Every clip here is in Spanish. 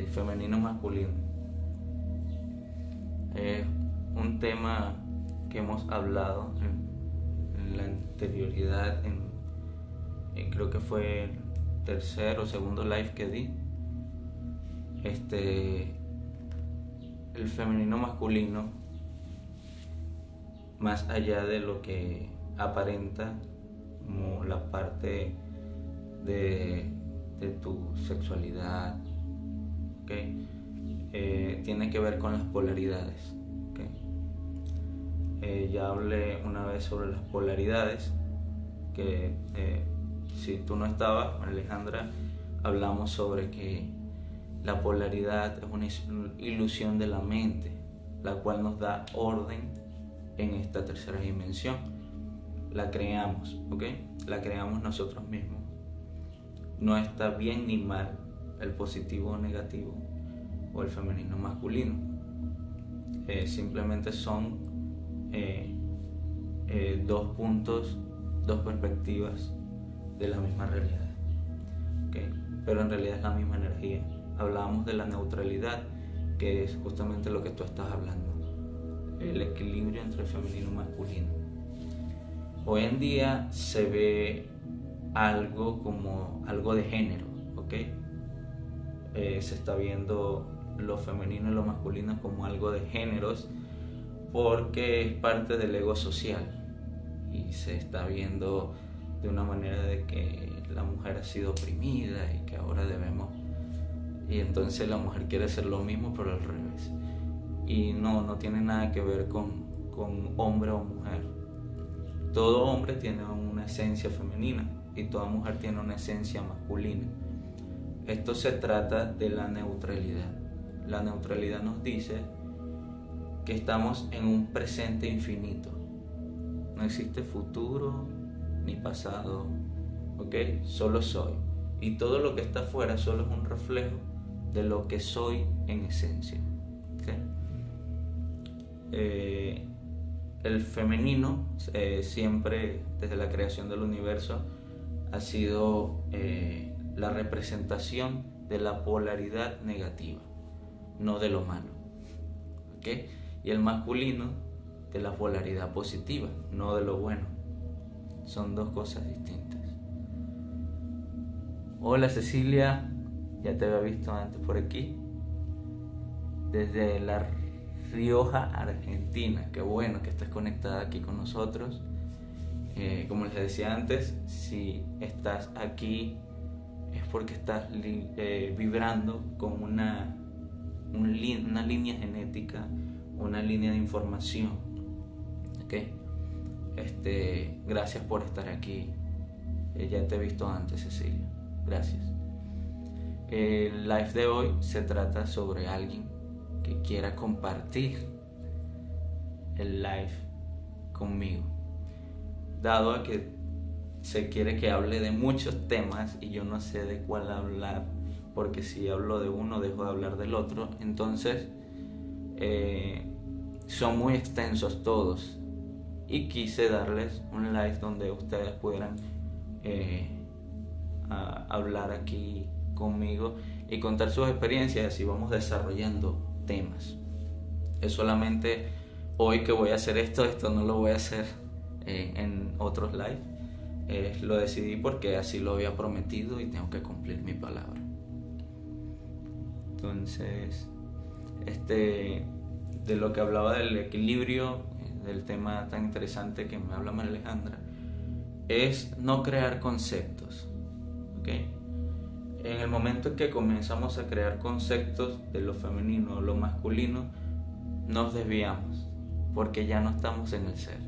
femenino masculino. Es un tema que hemos hablado en la anterioridad, creo que fue el tercer o segundo live que di. El femenino masculino, más allá de lo que aparenta como la parte de tu sexualidad, ¿okay? Tiene que ver con las polaridades, ¿okay? Ya hablé una vez sobre las polaridades, que si tú no estabas, Alejandra, hablamos sobre que la polaridad es una ilusión de la mente, la cual nos da orden en esta tercera dimensión. La creamos, ¿ok? La creamos nosotros mismos. No está bien ni mal el positivo o negativo o el femenino masculino. Simplemente son dos puntos, dos perspectivas de la misma realidad, ¿okay? Pero en realidad es la misma energía. Hablábamos de la neutralidad, que es justamente lo que tú estás hablando, el equilibrio entre el femenino y masculino. Hoy en día se ve algo como algo de género, ¿ok? Se está viendo lo femenino y lo masculino como algo de géneros, porque es parte del ego social y se está viendo de una manera de que la mujer ha sido oprimida y que ahora debemos, y entonces la mujer quiere hacer lo mismo pero al revés, y no tiene nada que ver con hombre o mujer. Todo hombre tiene una esencia femenina y toda mujer tiene una esencia masculina. Esto se trata de la neutralidad. La neutralidad nos dice que estamos en un presente infinito. No existe futuro ni pasado, ¿ok? Solo soy. Y todo lo que está afuera solo es un reflejo de lo que soy en esencia, ¿ok? El femenino siempre, desde la creación del universo, ha sido la representación de la polaridad negativa, no de lo malo, ¿ok? Y el masculino de la polaridad positiva, no de lo bueno. Son dos cosas distintas. Hola Cecilia, ya te había visto antes por aquí, desde La Rioja, Argentina. Qué bueno que estés conectada aquí con nosotros. Como les decía antes, si estás aquí es porque estás vibrando con una línea genética, una línea de información, ¿okay? Gracias por estar aquí. Ya te he visto antes, Cecilia. Gracias. El live de hoy se trata sobre alguien que quiera compartir el live conmigo, dado a que se quiere que hable de muchos temas y yo no sé de cuál hablar, porque si hablo de uno dejo de hablar del otro. Entonces son muy extensos todos y quise darles un live donde ustedes pudieran hablar aquí conmigo y contar sus experiencias, y así vamos desarrollando temas. Es solamente hoy que voy a hacer esto no lo voy a hacer en otros live. Lo decidí porque así lo había prometido y tengo que cumplir mi palabra. Entonces, de lo que hablaba del equilibrio, del tema tan interesante que me habla María Alejandra, es no crear conceptos, ¿ok? En el momento en que comenzamos a crear conceptos de lo femenino o lo masculino, nos desviamos, porque ya no estamos en el ser,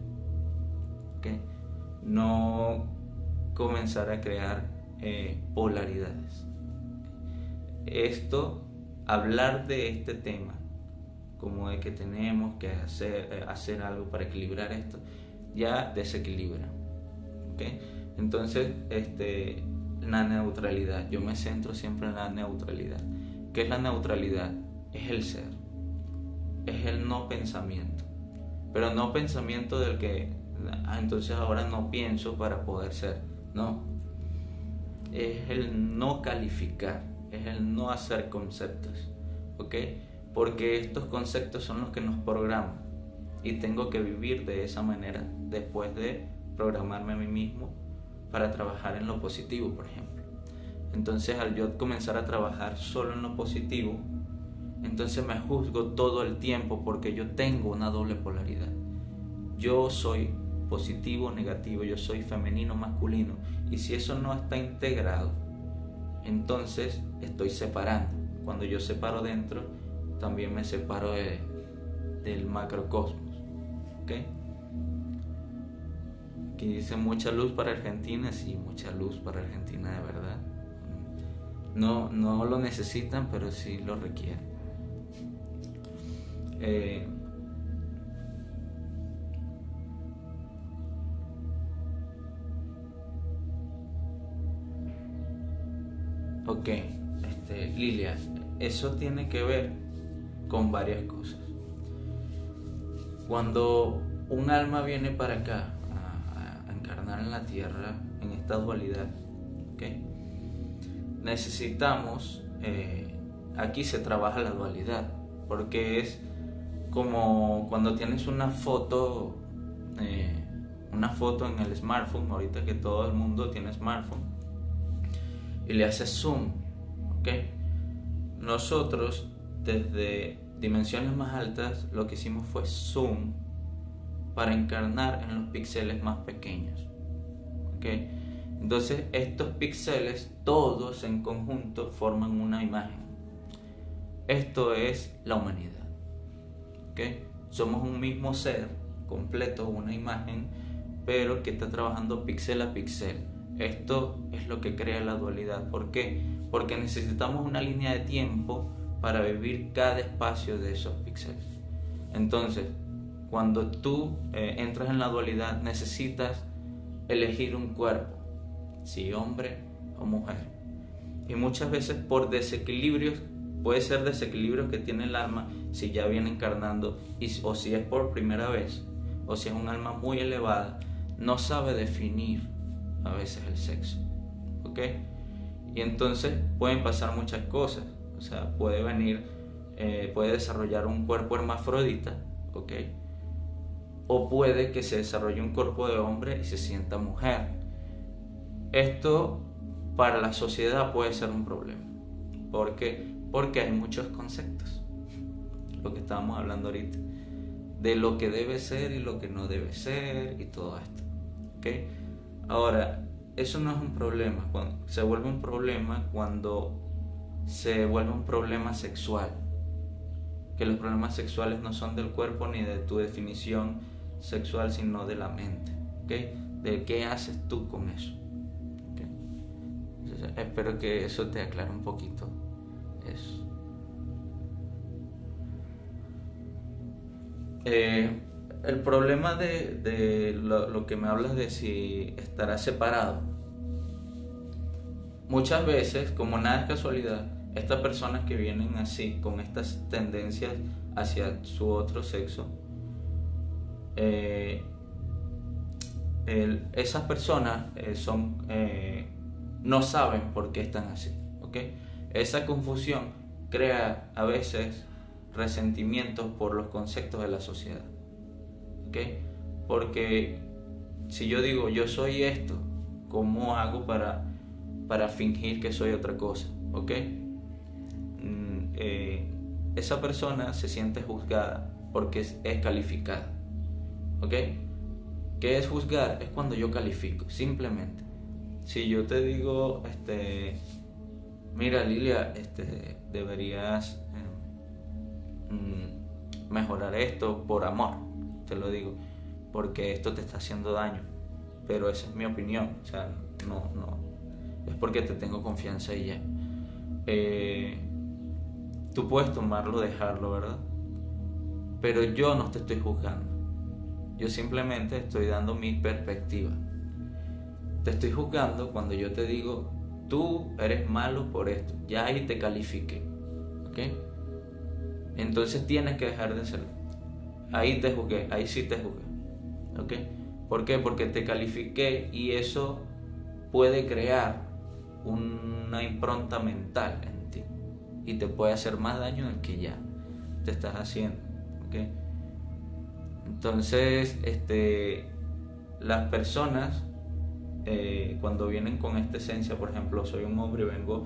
¿ok? No comenzar a crear polaridades. Hablar de este tema, como de que tenemos que hacer algo para equilibrar esto, ya desequilibra, ¿ok? Entonces, la neutralidad, yo me centro siempre en la neutralidad. ¿Qué es la neutralidad? Es el ser, es el no pensamiento, pero no pensamiento del que entonces ahora no pienso para poder ser. No, es el no calificar, es el no hacer conceptos, ¿ok? Porque estos conceptos son los que nos programan y tengo que vivir de esa manera después de programarme a mí mismo para trabajar en lo positivo, por ejemplo. Entonces, al yo comenzar a trabajar solo en lo positivo, entonces me juzgo todo el tiempo porque yo tengo una doble polaridad. Yo soy positivo, negativo, yo soy femenino, masculino, y si eso no está integrado, entonces estoy separando. Cuando yo separo dentro, también me separo del macrocosmos, ¿ok? Aquí dice mucha luz para Argentina, sí, mucha luz para Argentina de verdad. No lo necesitan, pero sí lo requieren. Ok, Lilia, eso tiene que ver con varias cosas. Cuando un alma viene para acá a encarnar en la tierra, en esta dualidad, ¿okay? Necesitamos, aquí se trabaja la dualidad, porque es como cuando tienes una foto en el smartphone, ahorita que todo el mundo tiene smartphone, y le haces zoom, ¿ok? Nosotros desde dimensiones más altas lo que hicimos fue zoom para encarnar en los píxeles más pequeños, ¿ok? Entonces estos píxeles todos en conjunto forman una imagen. Esto es la humanidad, ¿ok? Somos un mismo ser completo, una imagen, pero que está trabajando píxel a píxel. Esto es lo que crea la dualidad. ¿Por qué? Porque necesitamos una línea de tiempo para vivir cada espacio de esos píxeles. Entonces, cuando tú entras en la dualidad, necesitas elegir un cuerpo, si hombre o mujer. Y muchas veces por desequilibrios, puede ser desequilibrios que tiene el alma si ya viene encarnando, o si es por primera vez, o si es un alma muy elevada, no sabe definir a veces el sexo, ¿ok? Y entonces pueden pasar muchas cosas. O sea, puede desarrollar un cuerpo hermafrodita, ¿ok? O puede que se desarrolle un cuerpo de hombre y se sienta mujer. Esto para la sociedad puede ser un problema. ¿Por qué? Porque hay muchos conceptos, lo que estábamos hablando ahorita, de lo que debe ser y lo que no debe ser y todo esto, ¿ok? Ahora, eso no es un problema. Se vuelve un problema cuando se vuelve un problema sexual. Que los problemas sexuales no son del cuerpo ni de tu definición sexual, sino de la mente, ¿okay? De qué haces tú con eso, ¿okay? Entonces, espero que eso te aclare un poquito eso. El problema de lo que me hablas de si estará separado, muchas veces, como nada es casualidad, estas personas que vienen así, con estas tendencias hacia su otro sexo, esas personas no saben por qué están así, ¿ok? Esa confusión crea a veces resentimientos por los conceptos de la sociedad, ¿ok? Porque si yo digo yo soy esto, ¿cómo hago para fingir que soy otra cosa? ¿Ok? Esa persona se siente juzgada porque es calificada, ¿ok? ¿Qué es juzgar? Es cuando yo califico, simplemente. Si yo te digo, mira Lilia, deberías mejorar esto por amor, te lo digo, porque esto te está haciendo daño, pero esa es mi opinión, o sea, no, es porque te tengo confianza y ya. Tú puedes tomarlo, dejarlo, ¿verdad? Pero yo no te estoy juzgando, yo simplemente estoy dando mi perspectiva. Te estoy juzgando cuando yo te digo, tú eres malo por esto, ya ahí te califiqué, ¿ok? Entonces tienes que dejar de serlo. Ahí te juzgué, ahí sí te juzgué, ¿ok? ¿Por qué? Porque te califiqué y eso puede crear una impronta mental en y te puede hacer más daño del que ya te estás haciendo, ¿okay? Entonces, las personas cuando vienen con esta esencia, por ejemplo, soy un hombre y vengo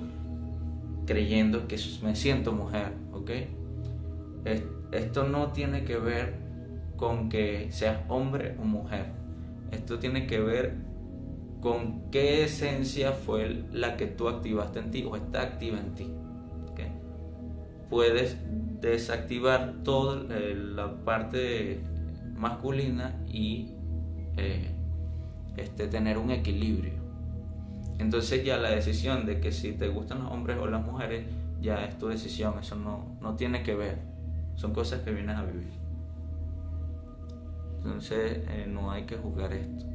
creyendo que me siento mujer, ¿ok? Esto no tiene que ver con que seas hombre o mujer. Esto tiene que ver con qué esencia fue la que tú activaste en ti o está activa en ti, ¿ok? Puedes desactivar toda la parte masculina y tener un equilibrio. Entonces ya la decisión de que si te gustan los hombres o las mujeres ya es tu decisión, eso no tiene que ver, son cosas que vienes a vivir. Entonces no hay que juzgar esto.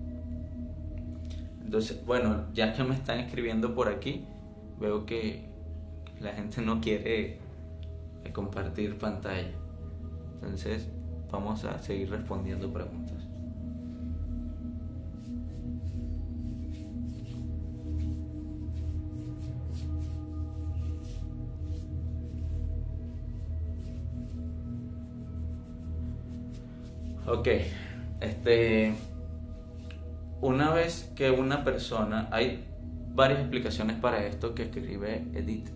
Entonces, bueno, ya que me están escribiendo por aquí, veo que la gente no quiere compartir pantalla. Entonces vamos a seguir respondiendo preguntas. Ok, una vez que una persona, hay varias explicaciones para esto que escribe Edith.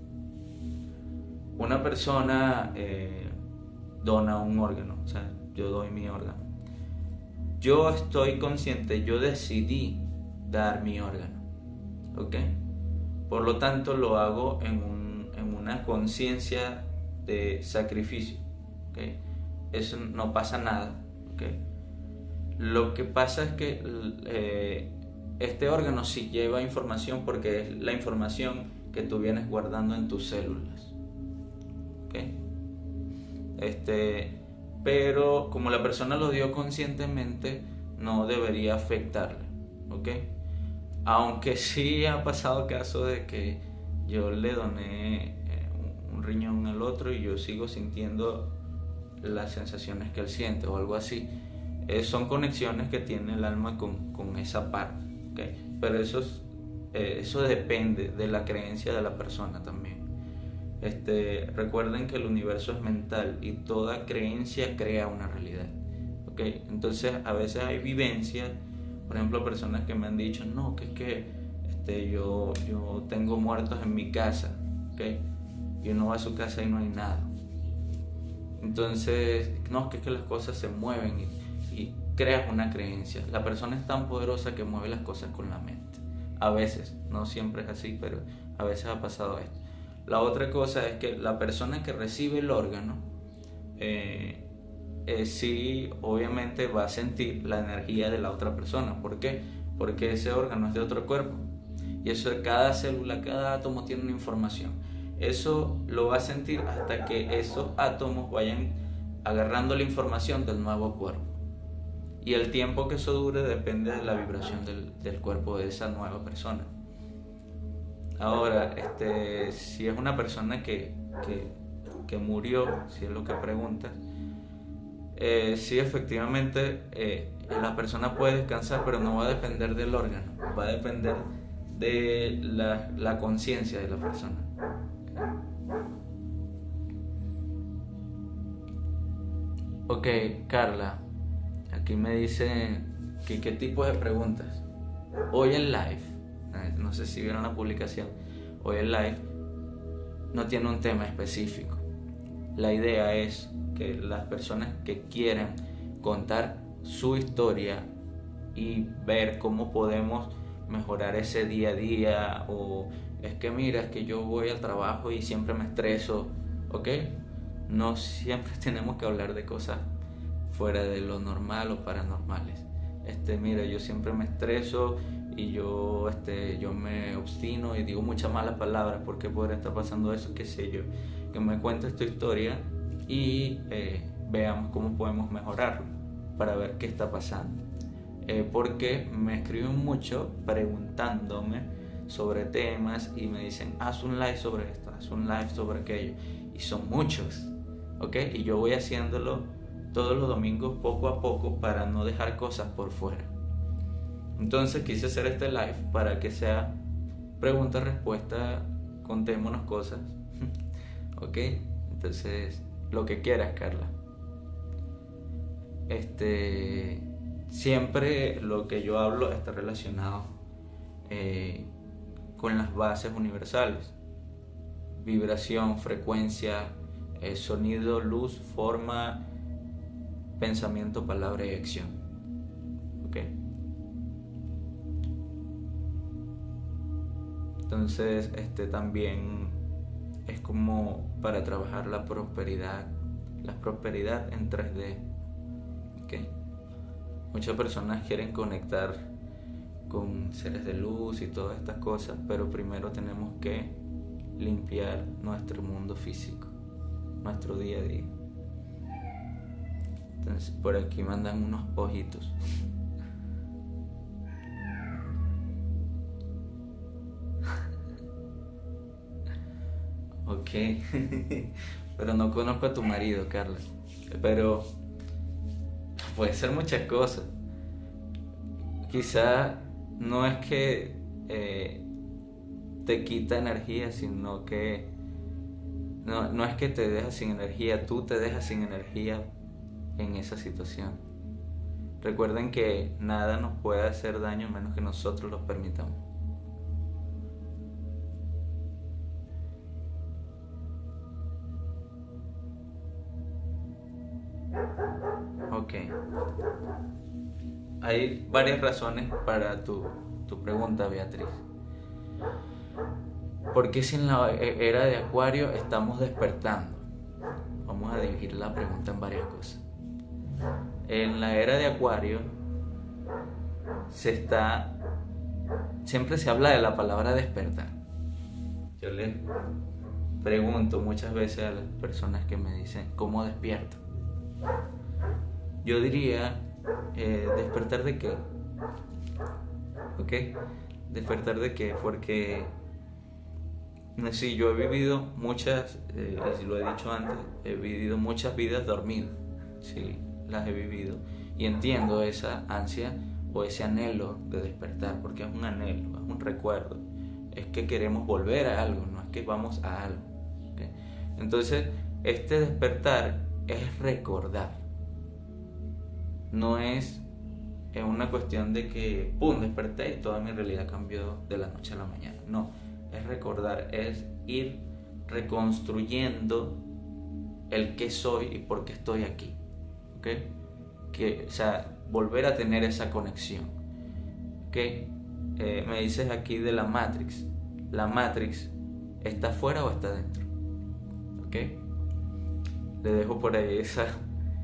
Una persona dona un órgano, o sea, yo doy mi órgano. Yo estoy consciente, yo decidí dar mi órgano, ¿ok? Por lo tanto, lo hago en una conciencia de sacrificio, ¿ok? Eso no pasa nada. Okay. Lo que pasa es que este órgano sí lleva información porque es la información que tú vienes guardando en tus células. Okay. Pero como la persona lo dio conscientemente, no debería afectarle. Okay. Aunque sí ha pasado caso de que yo le doné un riñón al otro y yo sigo sintiendo las sensaciones que él siente o algo así. Son conexiones que tiene el alma con esa parte, ¿okay? Pero eso depende de la creencia de la persona también. Recuerden que el universo es mental y toda creencia crea una realidad, ¿okay? Entonces a veces hay vivencias, por ejemplo, personas que me han dicho no, que yo tengo muertos en mi casa, ¿okay? Y uno va a su casa y no hay nada. Entonces, no, es que las cosas se mueven y creas una creencia. La persona es tan poderosa que mueve las cosas con la mente. A veces, no siempre es así, pero a veces ha pasado esto. La otra cosa es que la persona que recibe el órgano, sí, obviamente va a sentir la energía de la otra persona. ¿Por qué? Porque ese órgano es de otro cuerpo. Y eso de cada célula, cada átomo tiene una información. Eso lo va a sentir hasta que esos átomos vayan agarrando la información del nuevo cuerpo. Y el tiempo que eso dure depende de la vibración del cuerpo de esa nueva persona. Ahora, si es una persona que murió, si es lo que preguntas, sí, efectivamente, la persona puede descansar, pero no va a depender del órgano, va a depender de la conciencia de la persona. Ok, Carla, aquí me dice que qué tipo de preguntas. Hoy en live, no sé si vieron la publicación, hoy en live no tiene un tema específico. La idea es que las personas que quieran contar su historia y ver cómo podemos mejorar ese día a día, o es que mira, es que yo voy al trabajo y siempre me estreso, ¿ok? No siempre tenemos que hablar de cosas fuera de lo normal o paranormales. Mira, yo siempre me estreso y yo me obstino y digo muchas malas palabras porque podría estar pasando eso, qué sé yo. Que me cuentes tu historia y veamos cómo podemos mejorarlo para ver qué está pasando. Porque me escriben mucho preguntándome sobre temas y me dicen, haz un live sobre esto, haz un live sobre aquello, y son muchos, ¿ok? Y yo voy haciéndolo todos los domingos poco a poco para no dejar cosas por fuera. Entonces quise hacer este live para que sea pregunta-respuesta, contémonos cosas, ¿ok? Entonces, lo que quieras, Carla. Siempre lo que yo hablo está relacionado con las bases universales: vibración, frecuencia, sonido, luz, forma, pensamiento, palabra y acción. ¿Ok? Entonces, también es como para trabajar la prosperidad en 3D. ¿Ok? Muchas personas quieren conectar con seres de luz y todas estas cosas, pero primero tenemos que limpiar nuestro mundo físico, nuestro día a día. Entonces, por aquí mandan unos ojitos. Ok. Pero no conozco a tu marido, Carla. Pero puede ser muchas cosas. Quizá no es que te quita energía, sino que no es que te deja sin energía, tú te dejas sin energía en esa situación. Recuerden que nada nos puede hacer daño a menos que nosotros lo permitamos. Ok. Hay varias razones para tu pregunta, Beatriz. ¿Por qué si en la era de Acuario estamos despertando? Vamos a dividir la pregunta en varias cosas. En la era de Acuario siempre se habla de la palabra despertar. Yo les pregunto muchas veces a las personas que me dicen ¿cómo despierto? Yo diría ¿despertar de qué? ¿Ok? ¿Despertar de qué? Porque sí, yo he vivido muchas, y lo he dicho antes, he vivido muchas vidas dormido. Sí, las he vivido. Y entiendo esa ansia o ese anhelo de despertar, porque es un anhelo, es un recuerdo. Es que queremos volver a algo, no es que vamos a algo. ¿Okay? Entonces, este despertar es recordar. No es una cuestión de que, ¡pum!, desperté y toda mi realidad cambió de la noche a la mañana. No, es recordar, es ir reconstruyendo el qué soy y por qué estoy aquí. ¿Ok? O sea, volver a tener esa conexión. ¿Ok? Me dices aquí de la Matrix. ¿La Matrix está afuera o está dentro? ¿Ok? Le dejo por ahí esa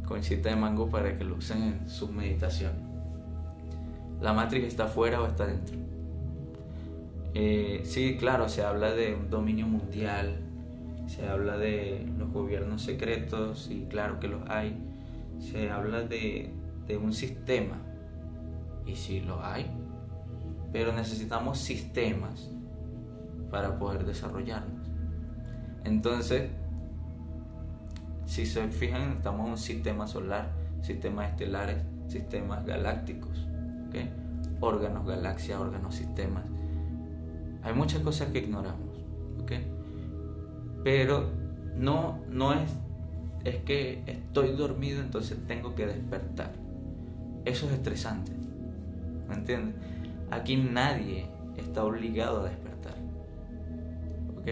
conchita de mango para que lo usen en sus meditaciones. ¿La Matrix está afuera o está dentro? Sí, claro, se habla de un dominio mundial, se habla de los gobiernos secretos, y claro que los hay. Se habla de un sistema, y sí lo hay, pero necesitamos sistemas para poder desarrollarnos. Entonces, si se fijan, estamos en un sistema solar, sistemas estelares, sistemas galácticos, ¿okay? Órganos, galaxias, órganos, sistemas. Hay muchas cosas que ignoramos, ¿okay? Pero no es que estoy dormido, entonces tengo que despertar. Eso es estresante, ¿me entiendes? Aquí nadie está obligado a despertar, ¿ok?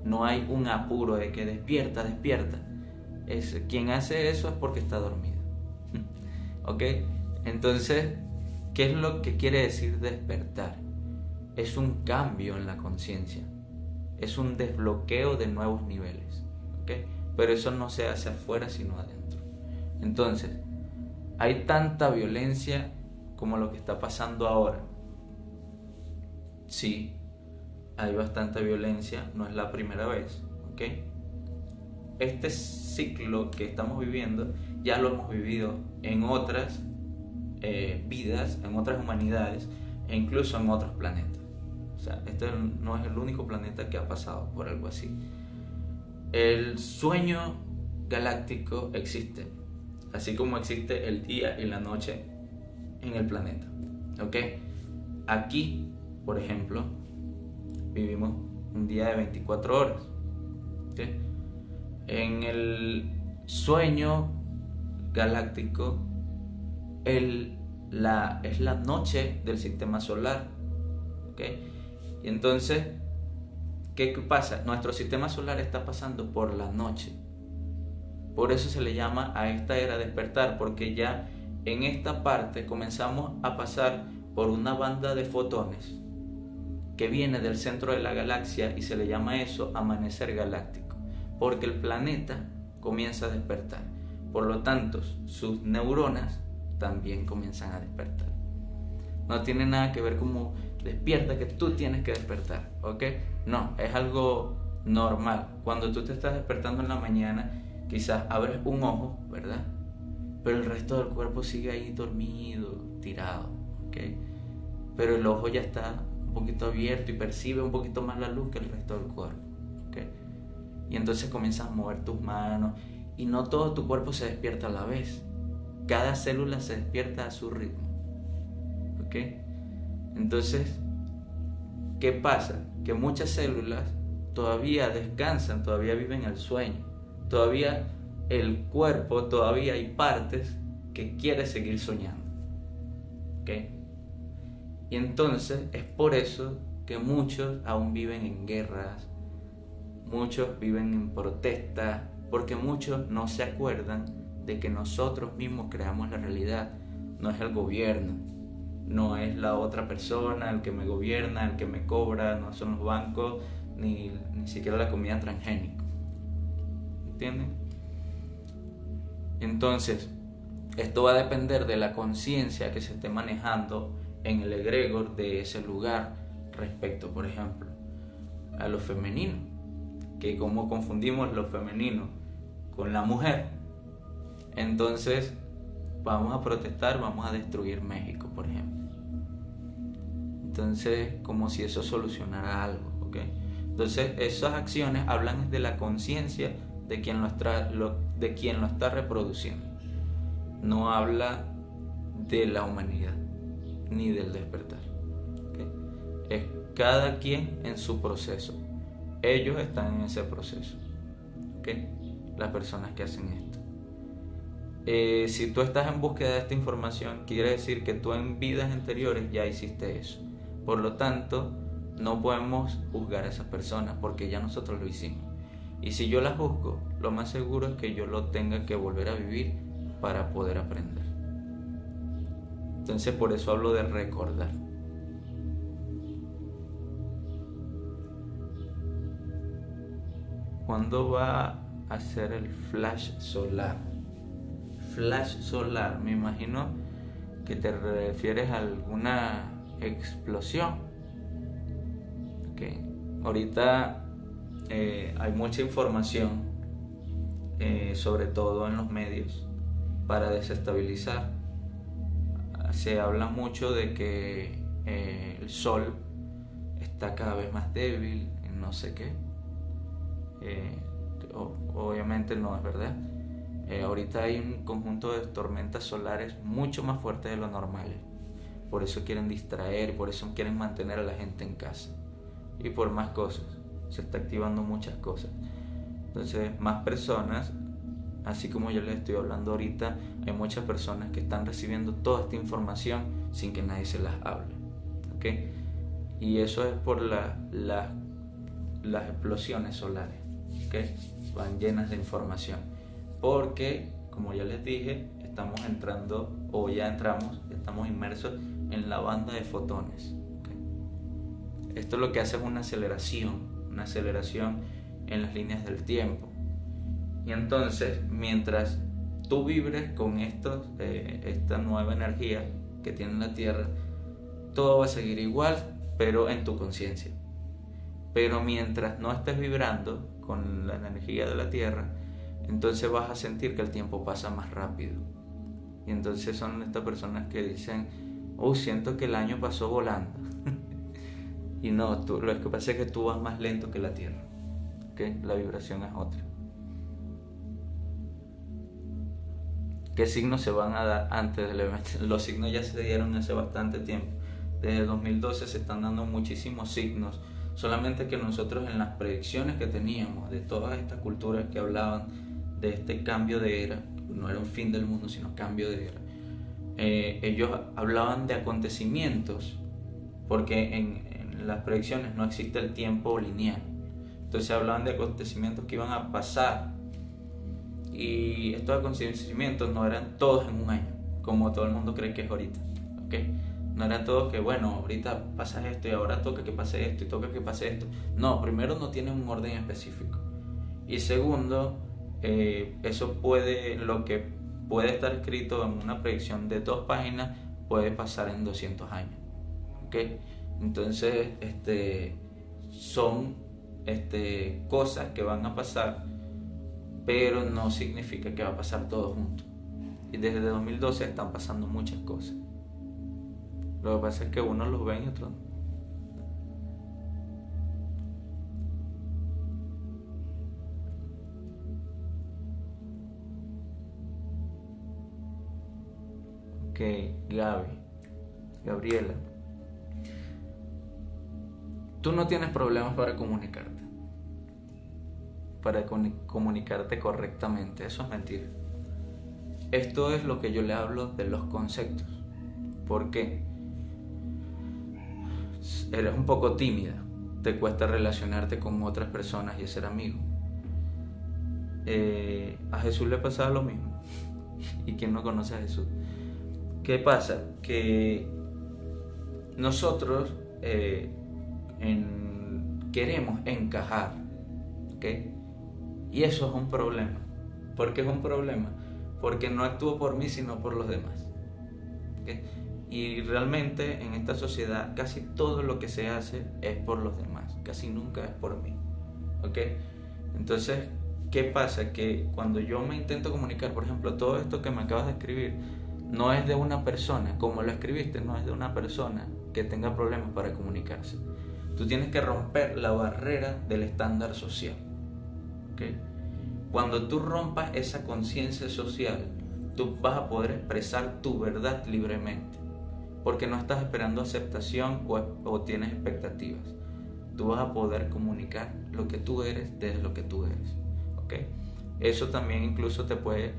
No hay un apuro de que despierta. Quien hace eso es porque está dormido, ¿ok? Entonces, ¿qué es lo que quiere decir despertar? Es un cambio en la conciencia, es un desbloqueo de nuevos niveles, ¿ok? Pero eso no se hace afuera sino adentro. Entonces, hay tanta violencia como lo que está pasando ahora. Sí, hay bastante violencia, no es la primera vez, ¿ok? Este ciclo que estamos viviendo ya lo hemos vivido en otras vidas, en otras humanidades e incluso en otros planetas. O sea, este no es el único planeta que ha pasado por algo así. El sueño galáctico existe, así como existe el día y la noche en el planeta, ¿ok? Aquí, por ejemplo, vivimos un día de 24 horas, ¿ok? En el sueño galáctico es la noche del sistema solar, ¿okay? Y entonces, ¿qué pasa? Nuestro sistema solar está pasando por la noche. Por eso se le llama a esta era despertar, porque ya en esta parte comenzamos a pasar por una banda de fotones que viene del centro de la galaxia, y se le llama eso amanecer galáctico, porque el planeta comienza a despertar. Por lo tanto, sus neuronas también comienzan a despertar. No tiene nada que ver como despierta, que tú tienes que despertar, ¿ok? No, es algo normal. Cuando tú te estás despertando en la mañana, quizás abres un ojo, ¿verdad? Pero el resto del cuerpo sigue ahí dormido, tirado, ¿ok? Pero el ojo ya está un poquito abierto y percibe un poquito más la luz que el resto del cuerpo, ¿ok? Y entonces comienzas a mover tus manos, y no todo tu cuerpo se despierta a la vez. Cada célula se despierta a su ritmo, ¿ok? Entonces, ¿qué pasa? Que muchas células todavía descansan, todavía viven el sueño, todavía el cuerpo, todavía hay partes que quiere seguir soñando, ¿ok? Y entonces es por eso que muchos aún viven en guerras, muchos viven en protestas, porque muchos no se acuerdan de que nosotros mismos creamos la realidad. No es el gobierno, no es la otra persona el que me gobierna, el que me cobra, no son los bancos, ni siquiera la comida transgénica. ¿Entienden? Entonces, esto va a depender de la conciencia que se esté manejando en el egregor de ese lugar respecto, por ejemplo, a lo femenino, que como confundimos lo femenino con la mujer, entonces vamos a protestar, vamos a destruir México, por ejemplo. Entonces, como si eso solucionara algo, ¿ok? Entonces, esas acciones hablan de la conciencia de quien lo está reproduciendo. No habla de la humanidad ni del despertar, ¿okay? Es cada quien en su proceso. Ellos están en ese proceso, ¿okay? Las personas que hacen esto. Si tú estás en búsqueda de esta información, quiere decir que tú en vidas anteriores ya hiciste eso. Por lo tanto, no podemos juzgar a esas personas porque ya nosotros lo hicimos. Y si yo las juzgo, lo más seguro es que yo lo tenga que volver a vivir para poder aprender. Entonces, por eso hablo de recordar. ¿Cuándo va a ser el flash solar? Flash solar, me imagino que te refieres a alguna explosión. Okay. Ahorita hay mucha información, sobre todo en los medios, para desestabilizar. Se habla mucho de que el sol está cada vez más débil, no sé qué. Obviamente no es verdad. Ahorita hay un conjunto de tormentas solares mucho más fuertes de lo normal. Por eso quieren distraer, por eso quieren mantener a la gente en casa. Y por más cosas. Se está activando muchas cosas. Entonces, más personas, así como yo les estoy hablando ahorita, hay muchas personas que están recibiendo toda esta información sin que nadie se las hable, ¿ok? Y eso es por las explosiones solares, ¿ok? Van llenas de información, porque, como ya les dije, estamos entrando, o ya entramos, estamos inmersos en la banda de fotones, ¿okay? Esto lo que hace es una aceleración en las líneas del tiempo. Y entonces, mientras tú vibres con esta nueva energía que tiene la Tierra, todo va a seguir igual, pero en tu conciencia. Pero mientras no estés vibrando con la energía de la Tierra, entonces vas a sentir que el tiempo pasa más rápido. Y entonces son estas personas que dicen, siento que el año pasó volando. Y no, lo que pasa es que tú vas más lento que la Tierra, ¿okay? La vibración es otra. ¿Qué signos se van a dar antes del evento? Los signos ya se dieron hace bastante tiempo. Desde 2012 se están dando muchísimos signos Solamente que nosotros en las predicciones que teníamos de todas estas culturas que hablaban de este cambio de era, no era un fin del mundo, sino cambio de era, ellos hablaban de acontecimientos, porque en las predicciones no existe el tiempo lineal. Entonces hablaban de acontecimientos que iban a pasar, y estos acontecimientos no eran todos en un año, como todo el mundo cree que es ahorita, ¿okay? No eran todos que, bueno, ahorita pasa esto y ahora toca que pase esto y toca que pase esto. No, primero no tiene un orden específico. Y segundo, lo que puede estar escrito en una predicción de 2 páginas puede pasar en 200 años. ¿Okay? Entonces, son cosas que van a pasar, pero no significa que va a pasar todo junto. Y desde 2012 están pasando muchas cosas. Lo que pasa es que unos los ven y otros no. Ok, Gabriela. Tú no tienes problemas para comunicarte. Para comunicarte correctamente. Eso es mentira. Esto es lo que yo le hablo de los conceptos. ¿Por qué? Eres un poco tímida, te cuesta relacionarte con otras personas y ser amigo. A Jesús le pasaba lo mismo. ¿Y quién no conoce a Jesús? ¿Qué pasa? Que nosotros queremos encajar, ¿okay? Y eso es un problema. ¿Por qué es un problema? Porque no actúo por mí, sino por los demás, ¿okay? Y realmente en esta sociedad casi todo lo que se hace es por los demás, casi nunca es por mí, ¿ok? Entonces, ¿qué pasa? Que cuando yo me intento comunicar, por ejemplo, todo esto que me acabas de escribir, no es de una persona, como lo escribiste, no es de una persona que tenga problemas para comunicarse. Tú tienes que romper la barrera del estándar social, ¿ok? Cuando tú rompas esa conciencia social, tú vas a poder expresar tu verdad libremente. Porque no estás esperando aceptación o tienes expectativas. Tú vas a poder comunicar lo que tú eres desde lo que tú eres, ¿okay? Eso también incluso te puede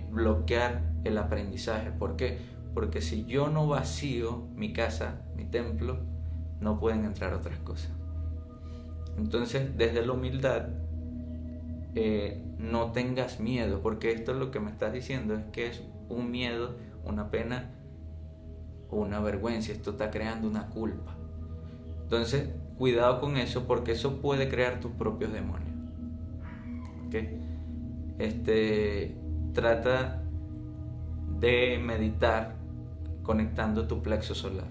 bloquear el aprendizaje. ¿Por qué? Porque si yo no vacío mi casa, mi templo, no pueden entrar otras cosas. Entonces, desde la humildad, no tengas miedo, porque esto es lo que me estás diciendo, es que es un miedo, una pena o una vergüenza. Esto está creando una culpa. Entonces, cuidado con eso, porque eso puede crear tus propios demonios, ¿okay? Trata de meditar conectando tu plexo solar,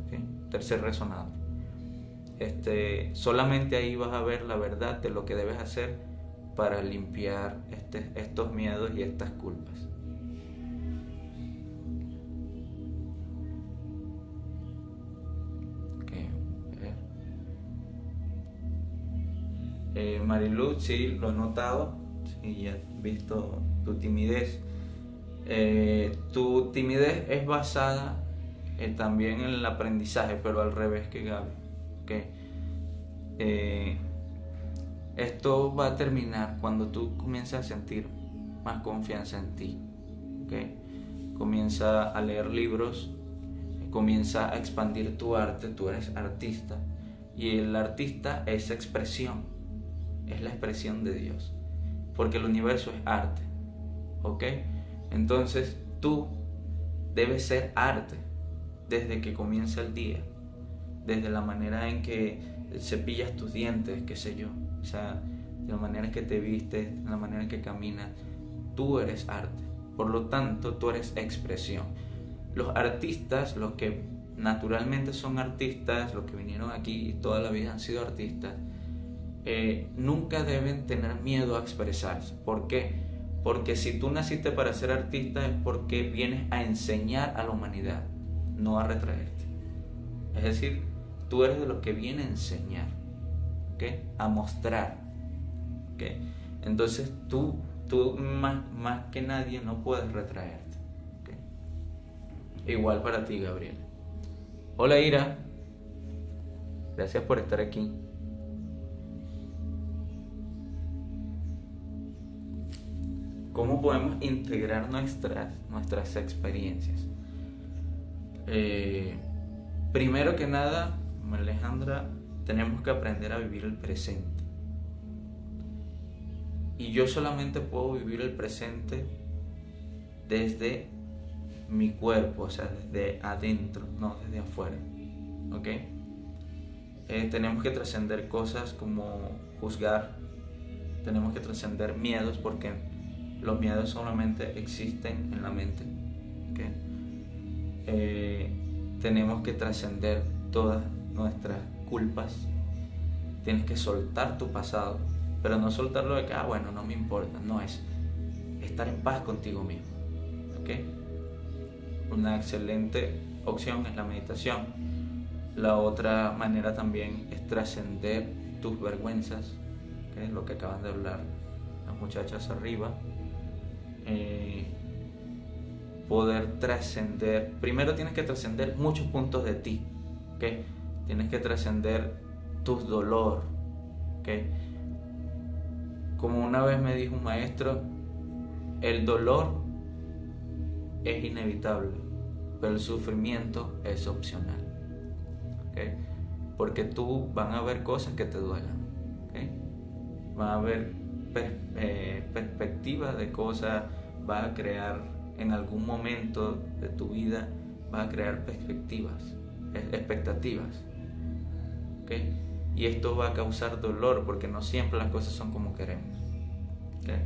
¿okay? Tercer resonador. Solamente ahí vas a ver la verdad de lo que debes hacer para limpiar estos miedos y estas culpas. Mariluz, sí, lo he notado, sí, ya he visto tu timidez. Tu timidez es basada también en el aprendizaje, pero al revés que Gaby, ¿okay? Esto va a terminar cuando tú comienzas a sentir más confianza en ti, ¿okay? Comienza a leer libros, comienza a expandir tu arte. Tú eres artista y el artista es expresión. Es la expresión de Dios, porque el universo es arte, ¿ok? Entonces tú debes ser arte desde que comienza el día, desde la manera en que cepillas tus dientes, qué sé yo, o sea, de la manera en que te vistes, de la manera en que caminas. Tú eres arte, por lo tanto tú eres expresión. Los artistas, los que naturalmente son artistas, los que vinieron aquí y toda la vida han sido artistas, nunca deben tener miedo a expresarse. ¿Por qué? Porque si tú naciste para ser artista es porque vienes a enseñar a la humanidad, no a retraerte. Es decir, tú eres de los que viene a enseñar, ¿okay? A mostrar, ¿okay? Entonces tú más que nadie no puedes retraerte, ¿okay? Igual para ti, Gabriela. Hola, Ira. Gracias por estar aquí. ¿Cómo podemos integrar nuestras experiencias? Primero que nada, Alejandra, tenemos que aprender a vivir el presente. Y yo solamente puedo vivir el presente desde mi cuerpo, o sea, desde adentro, no desde afuera. ¿Ok? Tenemos que trascender cosas como juzgar, tenemos que trascender miedos, porque los miedos solamente existen en la mente. ¿Okay? Tenemos que trascender todas nuestras culpas. Tienes que soltar tu pasado, pero no soltarlo de que, bueno, no me importa. No, es estar en paz contigo mismo. ¿Okay? Una excelente opción es la meditación. La otra manera también es trascender tus vergüenzas, que es lo que acaban de hablar las muchachas arriba. Poder trascender, primero tienes que trascender muchos puntos de ti, ¿okay? Tienes que trascender tu dolor, ¿okay? Como una vez me dijo un maestro, el dolor es inevitable, pero el sufrimiento es opcional, ¿okay? Porque tú van a haber cosas que te duelan, ¿okay? Van a haber perspectivas de cosas, vas a crear en algún momento de tu vida, vas a crear expectativas, ¿okay? Y esto va a causar dolor porque no siempre las cosas son como queremos, ¿okay?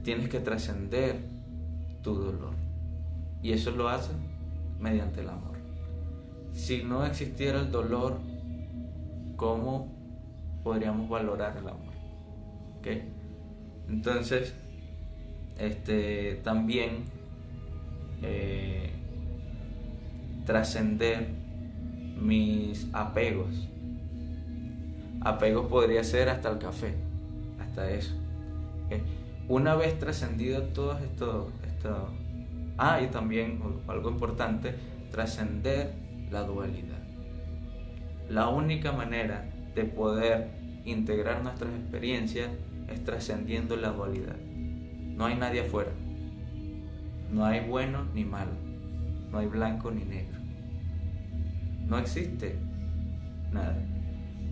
Tienes que trascender tu dolor, y eso lo haces mediante el amor. Si no existiera el dolor, ¿cómo podríamos valorar el amor? ¿Okay? Entonces, también trascender mis apegos. Apegos podría ser hasta el café, hasta eso. ¿Okay? Una vez trascendido todo esto, y también algo importante, trascender la dualidad. La única manera de poder integrar nuestras experiencias es trascendiendo la dualidad. No hay nadie afuera, no hay bueno ni malo, no hay blanco ni negro, no existe nada.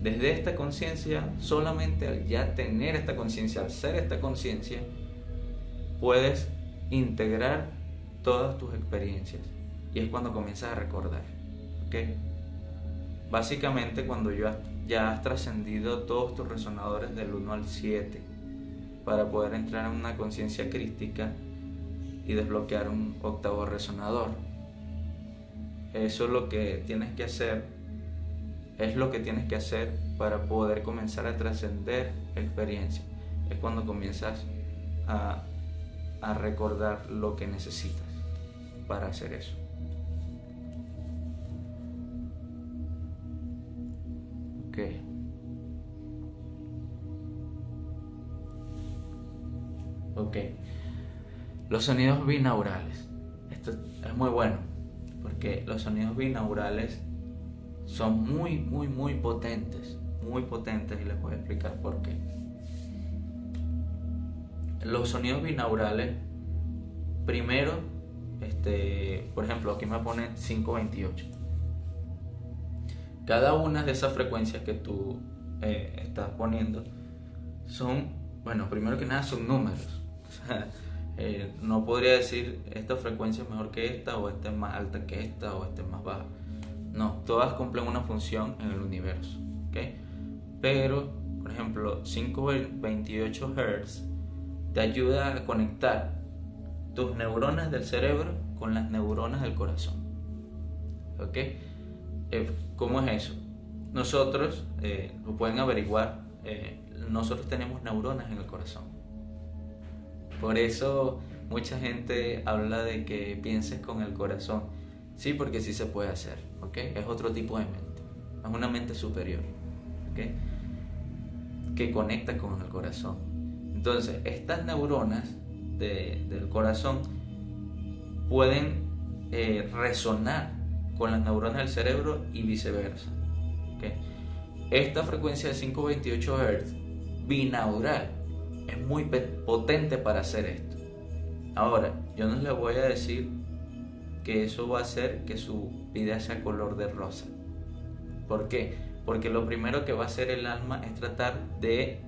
Desde esta conciencia, solamente al ya tener esta conciencia, al ser esta conciencia, puedes integrar todas tus experiencias, y es cuando comienzas a recordar, ¿okay? Básicamente cuando ya has trascendido todos tus resonadores del 1 al 7 para poder entrar en una conciencia crística y desbloquear un octavo resonador. Eso es lo que tienes que hacer, para poder comenzar a trascender experiencias. Es cuando comienzas a recordar lo que necesitas para hacer eso. Ok. Los sonidos binaurales. Esto es muy bueno, porque los sonidos binaurales son muy potentes, y les voy a explicar por qué. Los sonidos binaurales, primero, por ejemplo, aquí me pone 528. Cada una de esas frecuencias que tú estás poniendo son, bueno, primero que nada son números. O sea, no podría decir esta frecuencia es mejor que esta, o esta es más alta que esta, o esta es más baja. No, todas cumplen una función en el universo, ¿okay? Pero, por ejemplo, 528 Hz te ayuda a conectar tus neuronas del cerebro con las neuronas del corazón, ¿ok? ¿Cómo es eso? Nosotros, lo pueden averiguar, nosotros tenemos neuronas en el corazón. Por eso mucha gente habla de que pienses con el corazón. Sí, porque sí se puede hacer, ¿ok? Es otro tipo de mente, es una mente superior, ¿ok? Que conecta con el corazón. Entonces, estas neuronas del corazón pueden resonar con las neuronas del cerebro y viceversa. ¿Okay? Esta frecuencia de 528 Hz binaural es muy potente para hacer esto. Ahora, yo no les voy a decir que eso va a hacer que su vida sea color de rosa. ¿Por qué? Porque lo primero que va a hacer el alma es tratar de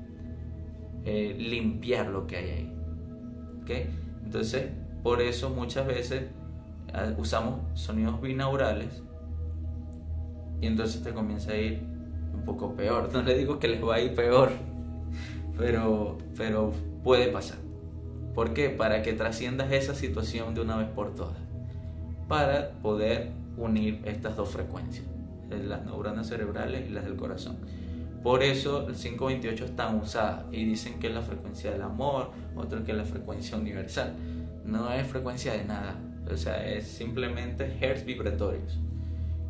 limpiar lo que hay ahí. ¿Okay? Entonces, por eso muchas veces usamos sonidos binaurales y entonces te comienza a ir un poco peor. No le digo que les va a ir peor, pero puede pasar. ¿Por qué? Para que trasciendas esa situación de una vez por todas, para poder unir estas dos frecuencias, las neuronas cerebrales y las del corazón. Por eso el 528 es tan usada y dicen que es la frecuencia del amor, otros que es la frecuencia universal. No es frecuencia de nada, o sea, es simplemente hertz vibratorios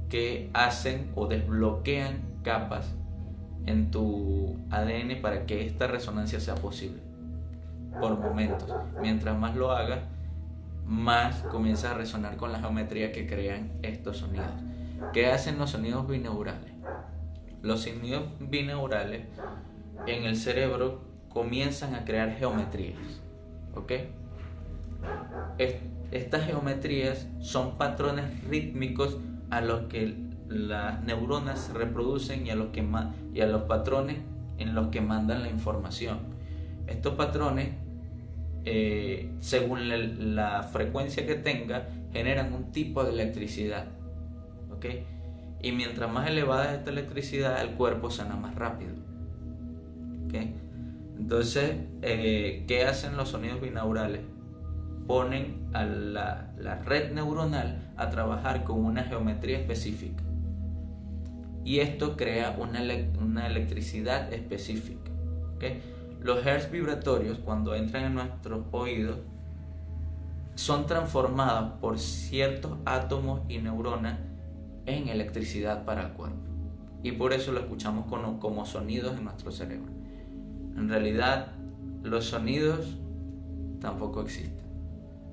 que hacen o desbloquean capas en tu ADN para que esta resonancia sea posible por momentos. Mientras más lo hagas, más comienza a resonar con la geometría que crean estos sonidos. ¿Qué hacen los sonidos binaurales? Los sonidos binaurales en el cerebro comienzan a crear geometrías. ¿Ok? Estas geometrías son patrones rítmicos a los que las neuronas se reproducen y a los patrones en los que mandan la información. Estos patrones, según la frecuencia que tenga, generan un tipo de electricidad. ¿Ok? Y mientras más elevada es esta electricidad, el cuerpo sana más rápido. ¿Ok? Entonces, ¿qué hacen los sonidos binaurales? Ponen a la red neuronal a trabajar con una geometría específica. Y esto crea una electricidad específica. ¿Okay? Los hertz vibratorios, cuando entran en nuestros oídos, son transformados por ciertos átomos y neuronas en electricidad para el cuerpo. Y por eso lo escuchamos como sonidos en nuestro cerebro. En realidad, los sonidos tampoco existen.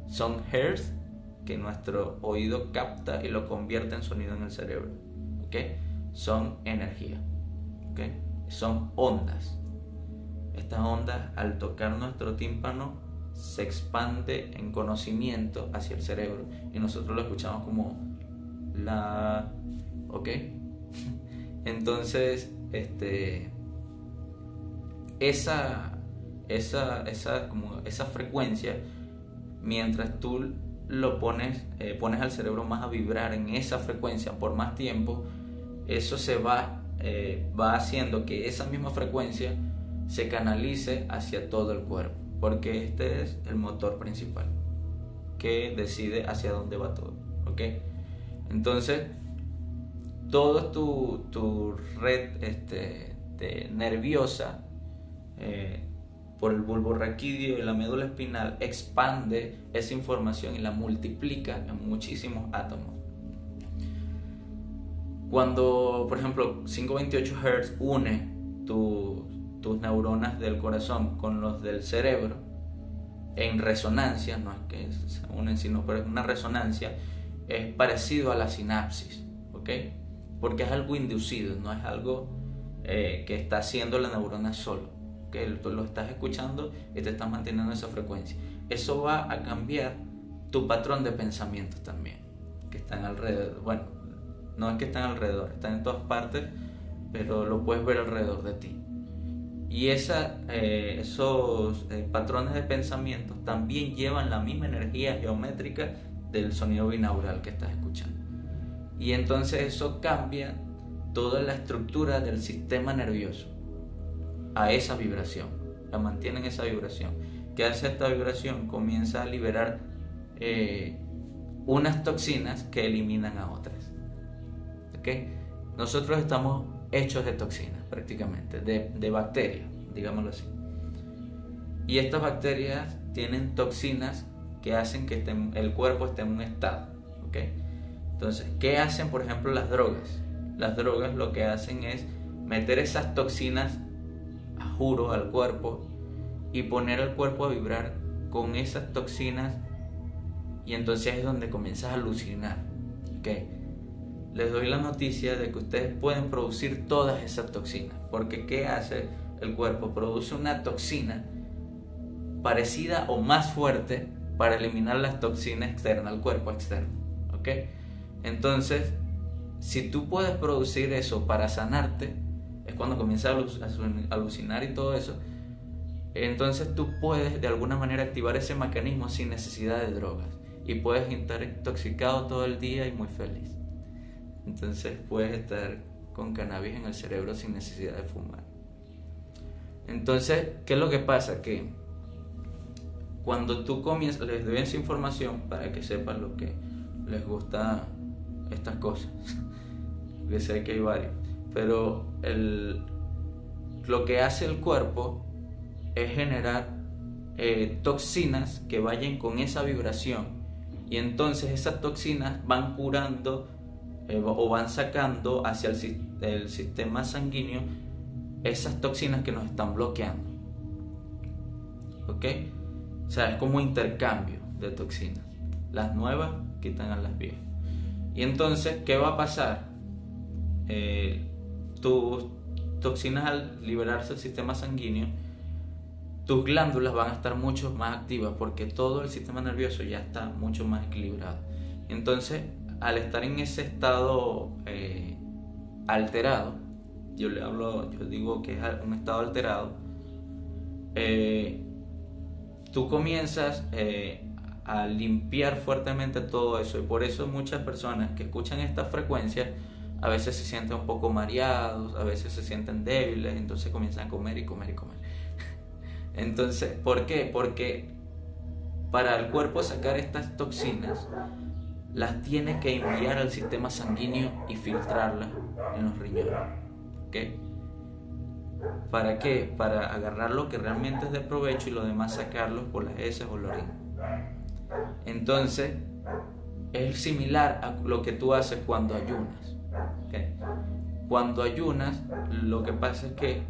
Son hertz que nuestro oído capta y lo convierte en sonido en el cerebro. ¿Okay? Son energía. ¿Okay? Son ondas. Estas ondas, al tocar nuestro tímpano, se expande en conocimiento hacia el cerebro y nosotros lo escuchamos como la... ¿Ok? Entonces, esa frecuencia, mientras tú lo pones al cerebro más a vibrar en esa frecuencia por más tiempo, eso se va haciendo que esa misma frecuencia se canalice hacia todo el cuerpo, porque este es el motor principal que decide hacia dónde va todo. ¿Ok? Entonces, toda tu red nerviosa por el bulbo raquídeo y la médula espinal expande esa información y la multiplica en muchísimos átomos. Cuando, por ejemplo, 528 Hz une tus neuronas del corazón con los del cerebro en resonancia, no es que se unen, sino pero es una resonancia, es parecido a la sinapsis, ¿ok? Porque es algo inducido, no es algo que está haciendo la neurona solo, ¿okay? Tú lo estás escuchando y te estás manteniendo esa frecuencia. Eso va a cambiar tu patrón de pensamientos también, que están alrededor. Bueno, no es que están alrededor, están en todas partes, pero lo puedes ver alrededor de ti. Y esos patrones de pensamientos también llevan la misma energía geométrica del sonido binaural que estás escuchando. Y entonces eso cambia toda la estructura del sistema nervioso a esa vibración, la mantiene en esa vibración. ¿Qué hace esta vibración? Comienza a liberar unas toxinas que eliminan a otras. ¿Okay? Nosotros estamos hechos de toxinas prácticamente, de bacterias, digámoslo así. Y estas bacterias tienen toxinas que hacen que el cuerpo esté en un estado. ¿Okay? Entonces, ¿qué hacen, por ejemplo, las drogas? Las drogas lo que hacen es meter esas toxinas a juro al cuerpo y poner al cuerpo a vibrar con esas toxinas, y entonces es donde comienzas a alucinar. ¿Okay? les doy la noticia de que ustedes pueden producir todas esas toxinas. Porque ¿qué hace el cuerpo? Produce una toxina parecida o más fuerte para eliminar las toxinas externas, el cuerpo externo. ¿Ok? Entonces, si tú puedes producir eso para sanarte, es cuando comienzas a alucinar y todo eso. Entonces tú puedes de alguna manera activar ese mecanismo sin necesidad de drogas. Y puedes estar intoxicado todo el día y muy feliz. Entonces puedes estar con cannabis en el cerebro sin necesidad de fumar. Entonces, ¿qué es lo que pasa? Que cuando tú comienzas, les doy esa información para que sepan lo que les gusta estas cosas. Porque sé que hay varios. Pero lo que hace el cuerpo es generar toxinas que vayan con esa vibración. Y entonces esas toxinas van curando o van sacando hacia el sistema sanguíneo esas toxinas que nos están bloqueando. ¿Ok? O sea, es como un intercambio de toxinas. Las nuevas quitan a las viejas. Y entonces, ¿qué va a pasar? Tus toxinas, al liberarse del sistema sanguíneo, tus glándulas van a estar mucho más activas porque todo el sistema nervioso ya está mucho más equilibrado. Entonces, al estar en ese estado alterado, yo digo que es un estado alterado, tú comienzas a limpiar fuertemente todo eso. Y por eso muchas personas que escuchan estas frecuencias a veces se sienten un poco mareados, a veces se sienten débiles, entonces comienzan a comer y comer y comer. Entonces, ¿por qué? Porque para el cuerpo sacar estas toxinas, las tiene que enviar al sistema sanguíneo y filtrarlas en los riñones. ¿Ok? ¿Para qué? Para agarrar lo que realmente es de provecho y lo demás sacarlo por las heces o la orina. Entonces, es similar a lo que tú haces cuando ayunas. ¿Okay? Cuando ayunas, lo que pasa es que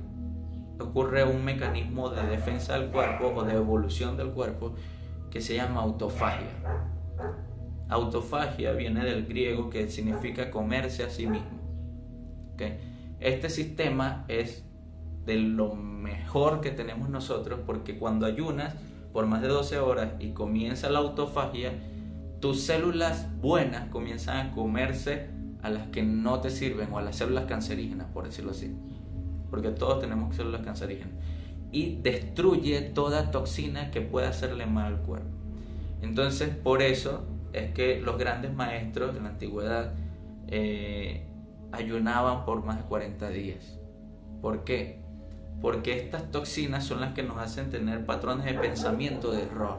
ocurre un mecanismo de defensa del cuerpo o de evolución del cuerpo que se llama autofagia. Autofagia viene del griego, que significa comerse a sí mismo. ¿Okay? Este sistema es de lo mejor que tenemos nosotros, porque cuando ayunas por más de 12 horas y comienza la autofagia, tus células buenas comienzan a comerse a las que no te sirven, o a las células cancerígenas, por decirlo así, porque todos tenemos células cancerígenas, y destruye toda toxina que pueda hacerle mal al cuerpo. Entonces, por eso es que los grandes maestros de la antigüedad ayunaban por más de 40 días. ¿Por qué? Porque estas toxinas son las que nos hacen tener patrones de pensamiento de error,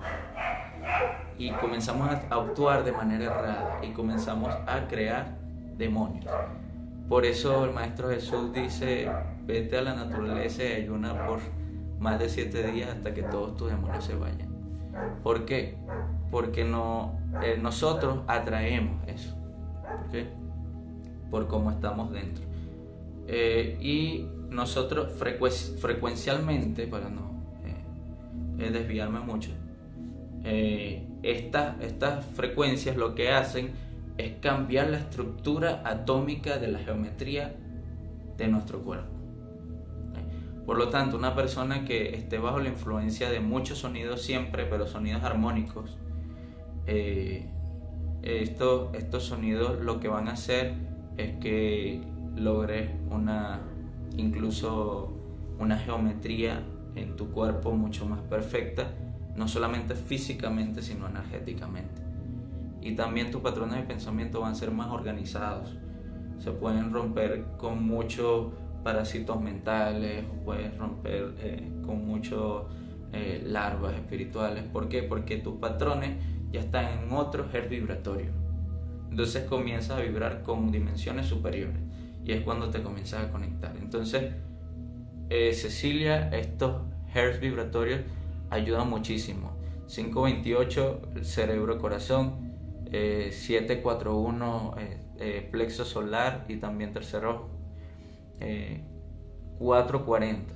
y comenzamos a actuar de manera errada y comenzamos a crear demonios. Por eso el Maestro Jesús dice: vete a la naturaleza y ayuna por más de 7 días hasta que todos tus demonios se vayan. ¿Por qué? Porque nosotros atraemos eso, ¿okay? Por cómo estamos dentro. Y nosotros frecuencialmente, para no desviarme mucho, estas frecuencias lo que hacen es cambiar la estructura atómica de la geometría de nuestro cuerpo. Por lo tanto, una persona que esté bajo la influencia de muchos sonidos siempre, pero sonidos armónicos, estos sonidos lo que van a hacer es que logres incluso una geometría en tu cuerpo mucho más perfecta, no solamente físicamente, sino energéticamente. Y también tus patrones de pensamiento van a ser más organizados. Se pueden romper con muchos parásitos mentales, o puedes romper con muchos larvas espirituales. ¿Por qué? Porque tus patrones ya están en otro hertz vibratorio. Entonces comienzas a vibrar con dimensiones superiores, y es cuando te comienzas a conectar. Entonces, Cecilia, estos hertz vibratorios ayudan muchísimo. 528, cerebro-corazón, 741, plexo solar y también tercer ojo. 440.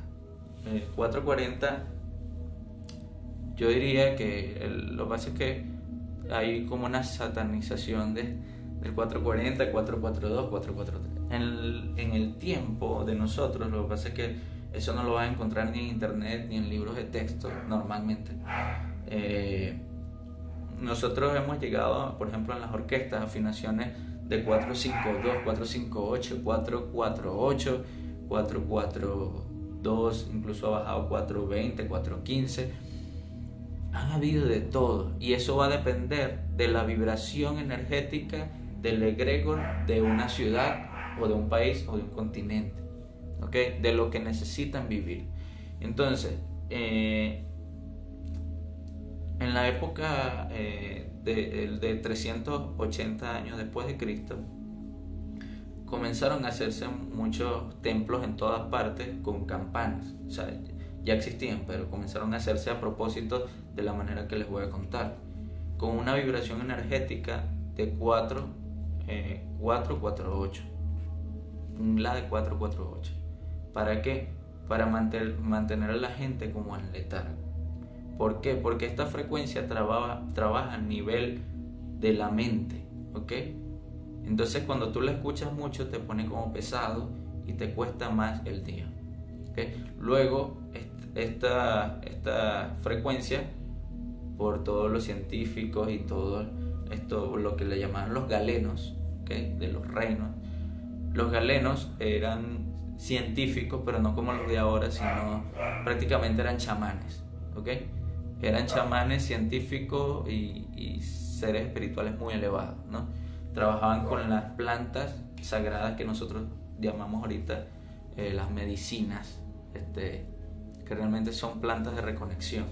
440, yo diría que lo que pasa es que hay como una satanización del 440, 442, 443. En el tiempo de nosotros, lo que pasa es que eso no lo vas a encontrar ni en internet ni en libros de texto normalmente. Nosotros hemos llegado, por ejemplo, en las orquestas, afinaciones de 452, 458, 448, 442, incluso ha bajado 420, 415. Han habido de todo, y eso va a depender de la vibración energética del egregor de una ciudad o de un país o de un continente, ¿okay? De lo que necesitan vivir. Entonces, en la época de 380 años después de Cristo, comenzaron a hacerse muchos templos en todas partes con campanas. O sea, ya existían, pero comenzaron a hacerse a propósito de la manera que les voy a contar, con una vibración energética de 448, la de 448. ¿Para qué? Para mantener a la gente como en letargo. ¿Por qué? Porque esta frecuencia trabaja a nivel de la mente, ¿ok? Entonces cuando tú la escuchas mucho te pone como pesado y te cuesta más el día, ¿okay? Luego esta frecuencia, por todos los científicos y todo esto, lo que le llamaban los galenos, ¿okay? De los reinos. Los galenos eran científicos, pero no como los de ahora, sino prácticamente eran chamanes, ¿okay? Eran chamanes científicos y seres espirituales muy elevados, ¿no? Trabajaban con las plantas sagradas que nosotros llamamos ahorita las medicinas, que realmente son plantas de reconexión.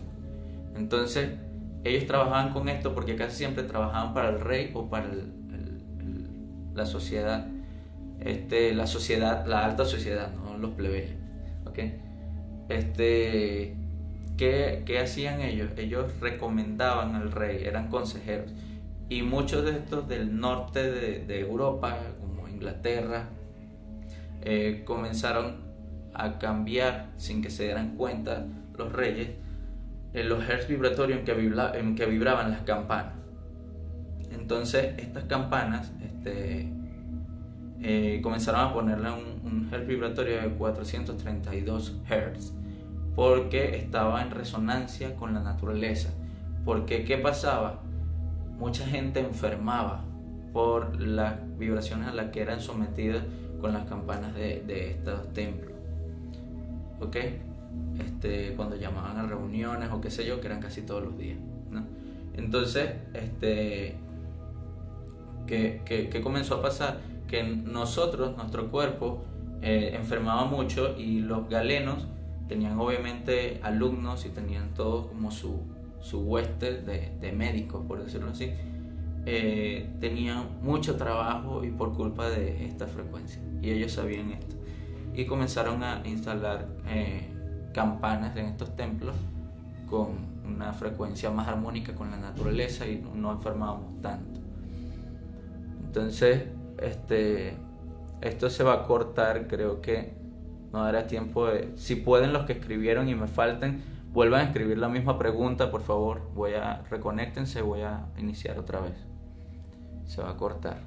Entonces ellos trabajaban con esto porque casi siempre trabajaban para el rey o para la sociedad, la alta sociedad, no los plebeyos, ¿okay? ¿Qué hacían ellos? Ellos recomendaban al rey, eran consejeros. Y muchos de estos del norte de Europa, como Inglaterra, comenzaron a cambiar, sin que se dieran cuenta los reyes, los hertz vibratorios en que vibraban las campanas. Entonces estas campanas comenzaron a ponerle un hertz vibratorio de 432 hertz, porque estaba en resonancia con la naturaleza. Porque ¿qué pasaba? Mucha gente enfermaba por las vibraciones a las que eran sometidas con las campanas de estos templos, ¿ok? Cuando llamaban a reuniones o qué sé yo, que eran casi todos los días, ¿no? Entonces, ¿qué comenzó a pasar? Que nuestro cuerpo enfermaba mucho, y los galenos tenían obviamente alumnos y tenían todos como su hueste de médicos, por decirlo así. Tenían mucho trabajo y por culpa de esta frecuencia, y ellos sabían esto y comenzaron a instalar campanas en estos templos con una frecuencia más armónica con la naturaleza, y no enfermábamos tanto. Entonces esto se va a cortar, creo que no dará tiempo si pueden los que escribieron y me falten, vuelvan a escribir la misma pregunta, por favor. Reconéctense, voy a iniciar otra vez. Se va a cortar.